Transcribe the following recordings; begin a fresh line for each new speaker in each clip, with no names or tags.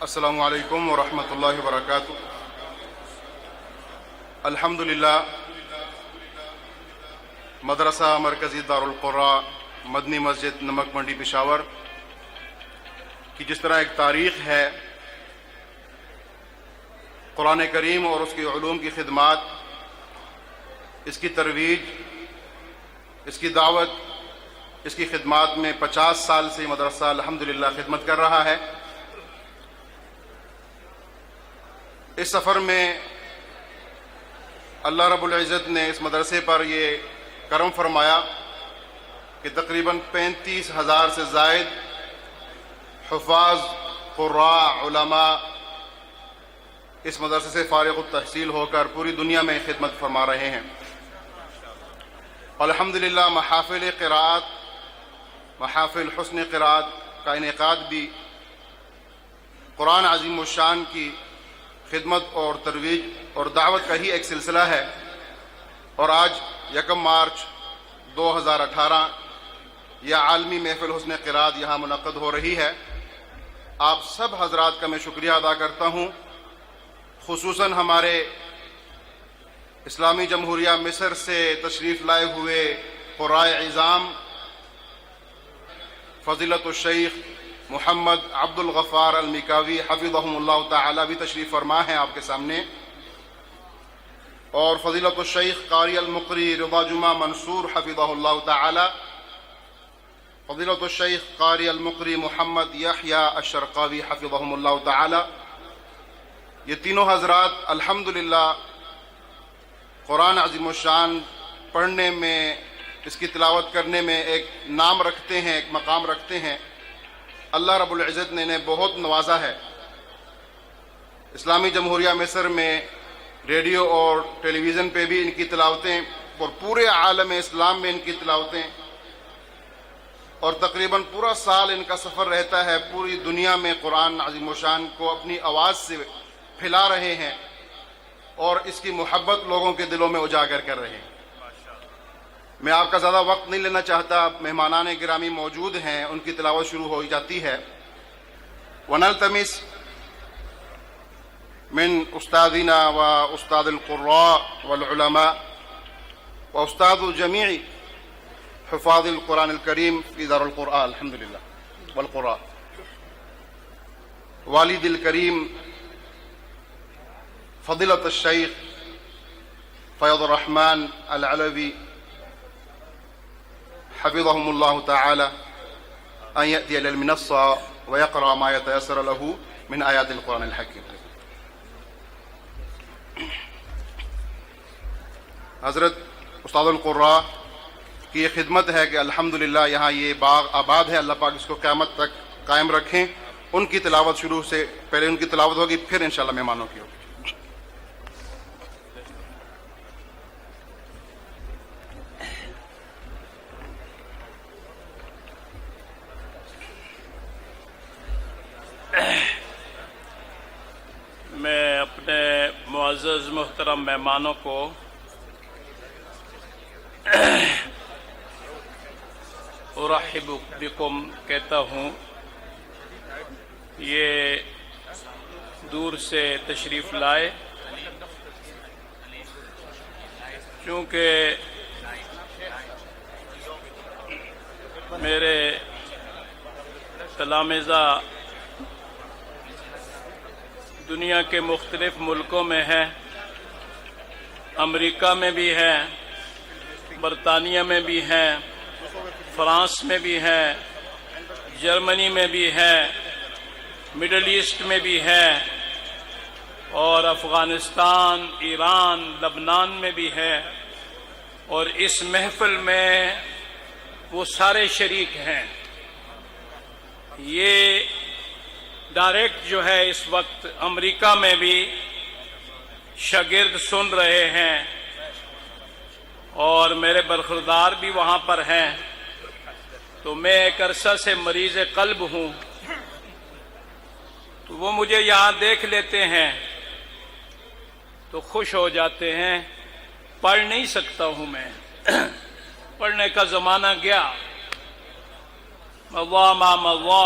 السلام علیکم ورحمۃ اللہ وبرکاتہ۔ الحمدللہ مدرسہ مرکزی دارالقراء مدنی مسجد نمک منڈی پشاور کی جس طرح ایک تاریخ ہے، قرآن کریم اور اس کے علوم کی خدمات، اس کی ترویج، اس کی دعوت، اس کی خدمات میں 50 سال سے مدرسہ الحمدللہ خدمت کر رہا ہے۔ اس سفر میں اللہ رب العزت نے اس مدرسے پر یہ کرم فرمایا کہ تقریباً 35,000 سے زائد حفاظ، قراء، علماء اس مدرسے سے فارغ التحصیل ہو کر پوری دنیا میں خدمت فرما رہے ہیں۔ الحمدللہ محافل قراءت، محافل حسن قراءت کا انعقاد بھی قرآن عظیم الشان کی خدمت اور ترویج اور دعوت کا ہی ایک سلسلہ ہے، اور آج 1 مارچ 2018 یہ عالمی محفل حسن قراءت یہاں منعقد ہو رہی ہے۔ آپ سب حضرات کا میں شکریہ ادا کرتا ہوں، خصوصاً ہمارے اسلامی جمہوریہ مصر سے تشریف لائے ہوئے قرائے عظام فضیلت الشیخ محمد عبد الغفار المکاوی حفظہم اللہ تعالی بھی تشریف فرما ہیں آپ کے سامنے، اور فضیلت الشیخ قاری المقری رضا جمعہ منصور حفظہ اللہ تعالی، فضیلت الشیخ قاری المقری محمد یحییٰ الشرقاوی حفظہم اللہ تعالی۔ یہ تینوں حضرات الحمدللہ قرآن عظیم الشان پڑھنے میں، اس کی تلاوت کرنے میں ایک نام رکھتے ہیں، ایک مقام رکھتے ہیں۔ اللہ رب العزت نے انہیں بہت نوازا ہے۔ اسلامی جمہوریہ مصر میں ریڈیو اور ٹیلی ویژن پہ بھی ان کی تلاوتیں، اور پورے عالم اسلام میں ان کی تلاوتیں، اور تقریباً پورا سال ان کا سفر رہتا ہے، پوری دنیا میں قرآن عظیم الشان کو اپنی آواز سے پھیلا رہے ہیں اور اس کی محبت لوگوں کے دلوں میں اجاگر کر رہے ہیں۔ میں آپ کا زیادہ وقت نہیں لینا چاہتا، مہمانان گرامی موجود ہیں، ان کی تلاوت شروع ہو جاتی ہے۔ وَنَلْتَمِسْ من استاذنا واستاذ القراء والعلماء واستاذ جميع حفاظ القرآن الكريم في دار القراء الحمد لله والقراء والد الكريم فضيلة الشيخ فيض الرحمن العلوي حفظهم الله تعالى أن يأتي إلى المنصة ويقرأ ما يتيسر له من آيات القرآن الحكيم۔ حضرت استاد القراء کی یہ خدمت ہے کہ الحمدللہ یہاں یہ باغ آباد ہے، اللہ پاک اس کو قیامت تک قائم رکھیں۔ ان کی تلاوت شروع سے پہلے ان کی تلاوت ہوگی، پھر انشاءاللہ مہمانوں کی ہوگی۔
میں اپنے معزز محترم مہمانوں کو ارحب بکم کہتا ہوں۔ یہ دور سے تشریف لائے، چونکہ میرے تلامذہ دنیا کے مختلف ملکوں میں ہیں، امریکہ میں بھی ہیں، برطانیہ میں بھی ہیں، فرانس میں بھی ہیں، جرمنی میں بھی ہیں، مڈل ایسٹ میں بھی ہیں، اور افغانستان، ایران، لبنان میں بھی ہیں، اور اس محفل میں وہ سارے شریک ہیں۔ یہ ڈائریکٹ جو ہے اس وقت امریکہ میں بھی شاگرد سن رہے ہیں، اور میرے برخوردار بھی وہاں پر ہیں، تو میں ایک عرصہ سے مریض قلب ہوں، تو وہ مجھے یہاں دیکھ لیتے ہیں تو خوش ہو جاتے ہیں۔ پڑھ نہیں سکتا ہوں میں، پڑھنے کا زمانہ گیا، مضى ما مضى،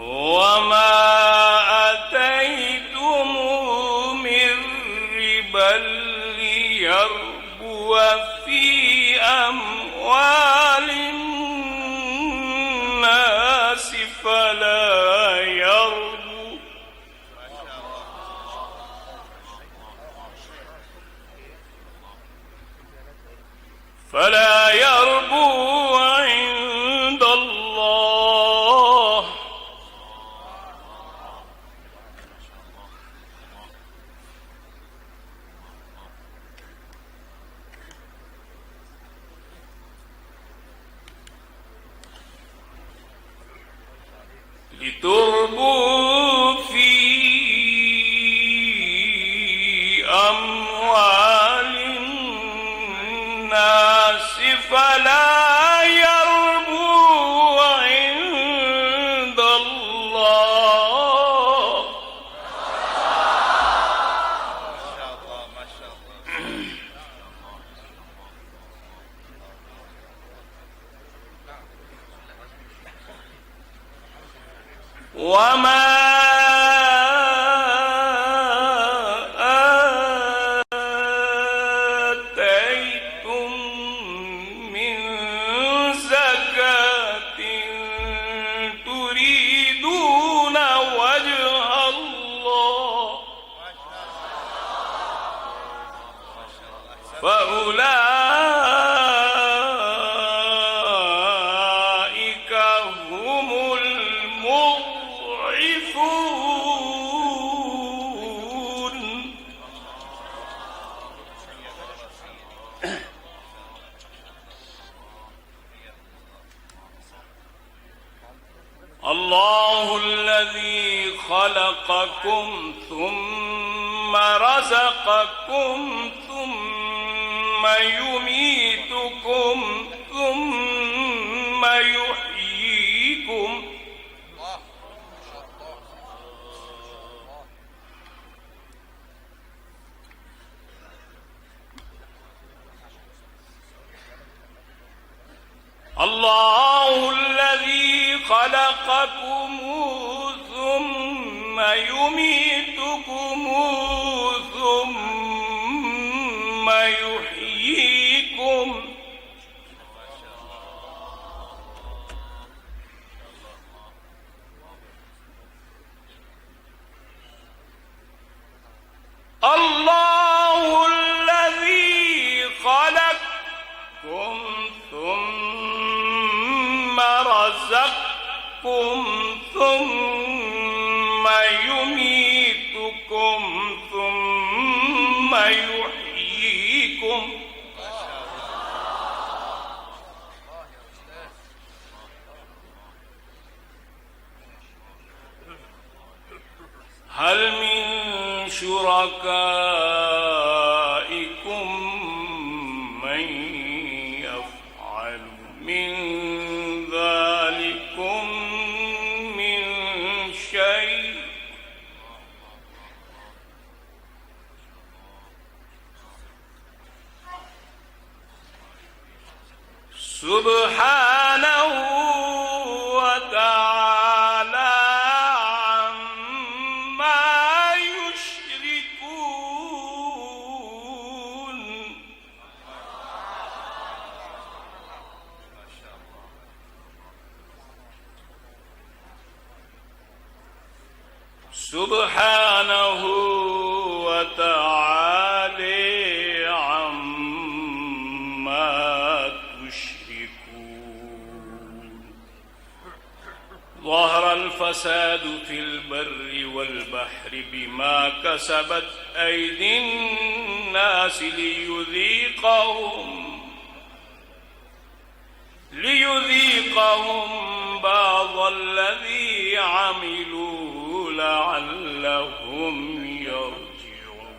وما آتيتم من ربا ليربو في أموال الناس فلا يربو عند الله. لتربوا في أموال الناس فلا يربو عند الله. وما آتيتم من زكاة تريدون وجه الله فأولئك هم المضعفون. الله الذي خلقكم ثم رزقكم ثم يميتكم ثم يحييكم. الله الذي خلقكم ثم يميتكم ثم يحييكم. الله الذي خلقكم ثم رزقكم ثم يميتكم شركائكم من يفعل من ذلكم من شيء سبحانه وتعالى عما يشركون. سبحانه وتعالى عما ظهر الفساد في البر والبحر بما كسبت أيدي الناس ليذيقهم بعض الذي عملوا لعلهم يرجعون.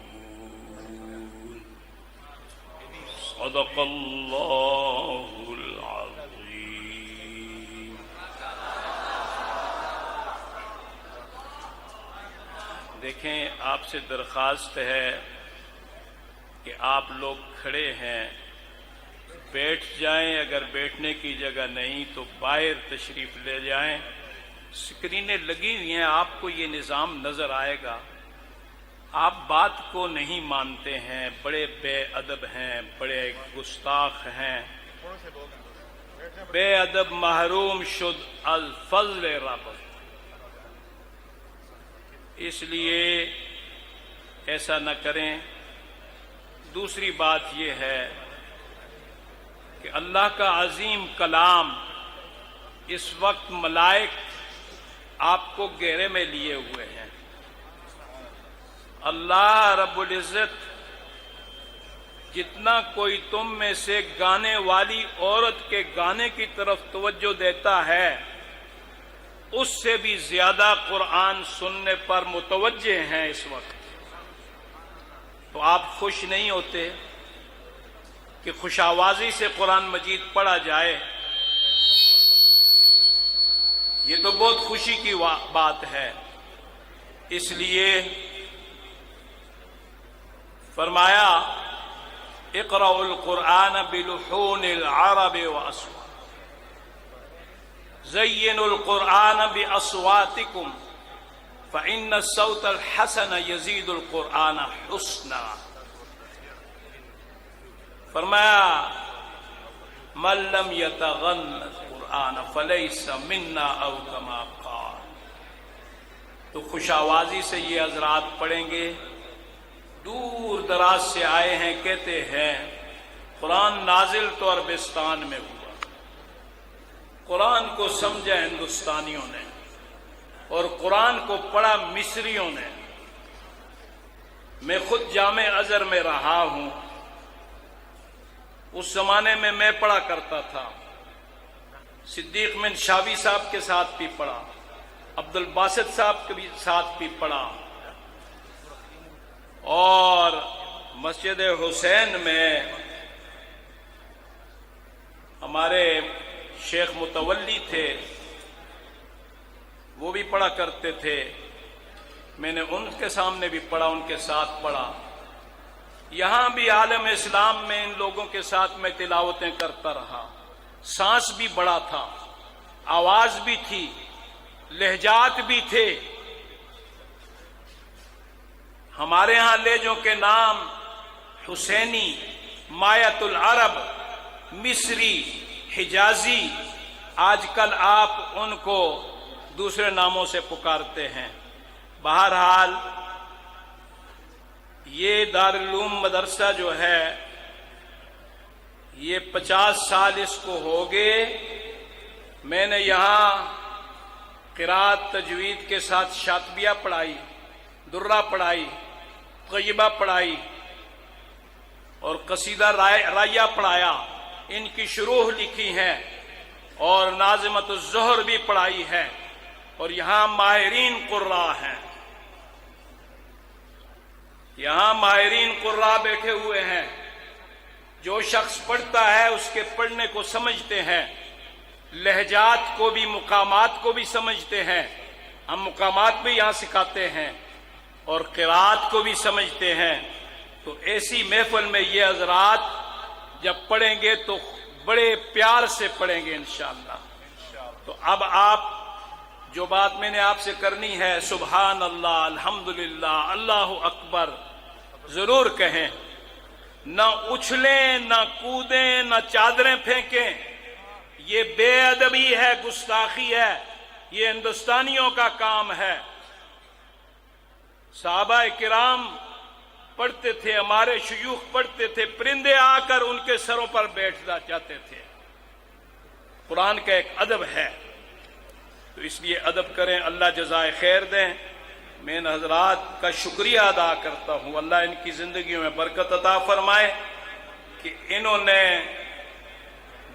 صدق الله العظيم. دیکھیں، آپ سے درخواست ہے کہ آپ لوگ کھڑے ہیں، بیٹھ جائیں، اگر بیٹھنے کی جگہ نہیں تو باہر تشریف لے جائیں. اسکرینیں لگی ہوئی ہیں، آپ کو یہ نظام نظر آئے گا. آپ بات کو نہیں مانتے ہیں، بڑے بے ادب ہیں، بڑے گستاخ ہیں. بے ادب محروم شد از فضل رب. اس لیے ایسا نہ کریں. دوسری بات یہ ہے کہ اللہ کا عظیم کلام اس وقت ملائک آپ کو گھیرے میں لیے ہوئے ہیں. اللہ رب العزت جتنا کوئی تم میں سے گانے والی عورت کے گانے کی طرف توجہ دیتا ہے، اس سے بھی زیادہ قرآن سننے پر متوجہ ہیں اس وقت. تو آپ خوش نہیں ہوتے کہ خوش آوازی سے قرآن مجید پڑھا جائے؟ یہ تو بہت خوشی کی بات ہے. اس لیے فرمایا اقرأوا القرآن بلحون العرب وأصوات زینوا القرآن بأصواتکم فإن الصوت الحسن یزید القرآن حسنا. فرمایا من لم یتغن القرآن فلیس منا او کما قال. تو خوش آوازی سے یہ حضرات پڑھیں گے، دور دراز سے آئے ہیں، کہتے ہیں قرآن نازل تو عربستان میں ہوا، قرآن کو سمجھا ہندوستانیوں نے اور قرآن کو پڑھا مصریوں نے. میں خود جامع ازہر میں رہا ہوں، اس زمانے میں میں پڑھا کرتا تھا. صدیق منشاوی صاحب کے ساتھ بھی پڑھا، عبد الباسط صاحب کے ساتھ بھی پڑھا، اور مسجد حسین میں ہمارے شیخ متولی تھے، وہ بھی پڑھا کرتے تھے. میں نے ان کے سامنے بھی پڑھا، ان کے ساتھ پڑھا. یہاں بھی عالم اسلام میں ان لوگوں کے ساتھ میں تلاوتیں کرتا رہا. سانس بھی بڑا تھا، آواز بھی تھی، لہجات بھی تھے. ہمارے ہاں لہجوں کے نام حسینی، مایت العرب، مصری، حجازی. آج کل آپ ان کو دوسرے ناموں سے پکارتے ہیں. بہرحال یہ دارالعلوم مدرسہ جو ہے یہ 50 سال اس کو ہو گئے. میں نے یہاں قرات تجوید کے ساتھ شاطبیہ پڑھائی، درہ پڑھائی، طیبہ پڑھائی اور قصیدہ رائیہ پڑھایا. ان کی شروح لکھی ہے اور ناظمۃ الزہر بھی پڑھائی ہے، اور یہاں ماہرین قراء ہیں. یہاں ماہرین قراء بیٹھے ہوئے ہیں، جو شخص پڑھتا ہے اس کے پڑھنے کو سمجھتے ہیں، لہجات کو بھی مقامات کو بھی سمجھتے ہیں، ہم مقامات بھی یہاں سکھاتے ہیں اور قراءت کو بھی سمجھتے ہیں۔ تو ایسی محفل میں یہ حضرات جب پڑھیں گے تو بڑے پیار سے پڑھیں گے انشاءاللہ۔ تو اب آپ جو بات میں نے آپ سے کرنی ہے، سبحان اللہ، الحمدللہ، اللہ اکبر ضرور کہیں، نہ اچھلیں، نہ کودیں، نہ چادریں پھینکیں، یہ بے ادبی ہے، گستاخی ہے، یہ ہندوستانیوں کا کام ہے۔ صحابہ کرام پڑھتے تھے، ہمارے شیوخ پڑھتے تھے، پرندے آ کر ان کے سروں پر بیٹھنا چاہتے تھے۔ قرآن کا ایک ادب ہے، تو اس لیے ادب کریں، اللہ جزائے خیر دیں۔ میں ان حضرات کا شکریہ ادا کرتا ہوں، اللہ ان کی زندگیوں میں برکت عطا فرمائے کہ انہوں نے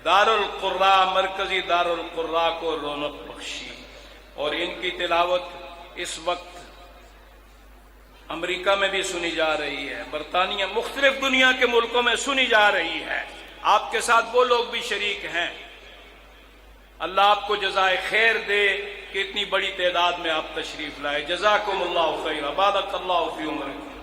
دارالقراء، مرکزی دارالقراء کو رونق بخشی، اور ان کی تلاوت اس وقت امریکہ میں بھی سنی جا رہی ہے، برطانیہ، مختلف دنیا کے ملکوں میں سنی جا رہی ہے، آپ کے ساتھ وہ لوگ بھی شریک ہیں۔ اللہ آپ کو جزائے خیر دے کہ اتنی بڑی تعداد میں آپ تشریف لائے۔ جزاکم اللہ خیر، بارک اللہ فی عمرکم۔